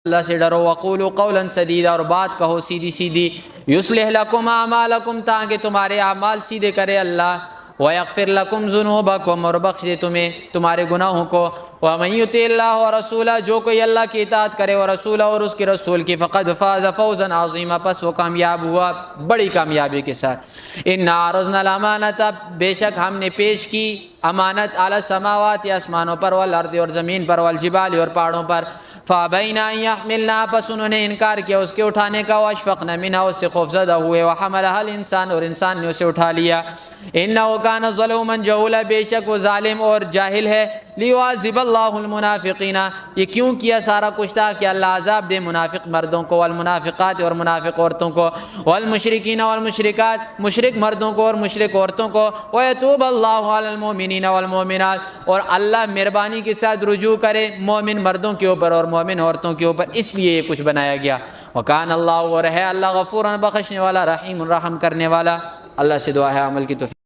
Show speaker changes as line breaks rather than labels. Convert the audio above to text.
اللہ سے ڈرو، وقولوا قولا سدیدا، اور بات کہو سیدھی سیدھی، یصلح لکم اعمالکم، تاکہ تمہارے اعمال سیدھے کرے اللہ، ویغفر لکم ذنوبکم، اور بخش دے تمہیں تمہارے گناہوں کو، ومن یطع اللہ ورسولہ، جو کوئی اللہ کی اطاعت کرے اور رسولہ اور اس کے رسول کی، فقد فاز فوزا عظیما، پس وہ کامیاب ہوا بڑی کامیابی کے ساتھ۔ انا عرضنا الامانۃ، بے شک ہم نے پیش کی امانت، علی السماوات، آسمانوں پر، والارض، اور زمین پر، والجبال، اور پہاڑوں پر، فابین ان یحملنها، پس انہوں نے انکار کیا اس کے اٹھانے کا، واشفقن منها، اس سے خوفزدہ ہوئے، وحملها الانسان، اور انسان نے اسے اٹھا لیا، انه کان ظلوما جہولا، بے شک وہ ظالم اور جاہل ہے، لیعذب اللہ المنافقین، یہ کیوں کیا سارا کچھ تھا کہ اللہ عذاب دے منافق مردوں کو، والمنافقات، اور منافق عورتوں کو، والمشرکین والمشرکات، مشرک مردوں کو اور مشرک عورتوں کو، ویتوب اللہ علی المؤمنین والمؤمنات، اور اللہ مہربانی کے ساتھ رجوع کرے مومن مردوں کے اوپر اور مومن عورتوں کے اوپر، اس لیے یہ کچھ بنایا گیا۔ وکان اللہ، اور ہے اللہ غفوراً بخشنے والا، رحیم رحم کرنے والا۔ اللہ سے دعا ہے عمل کی توفیق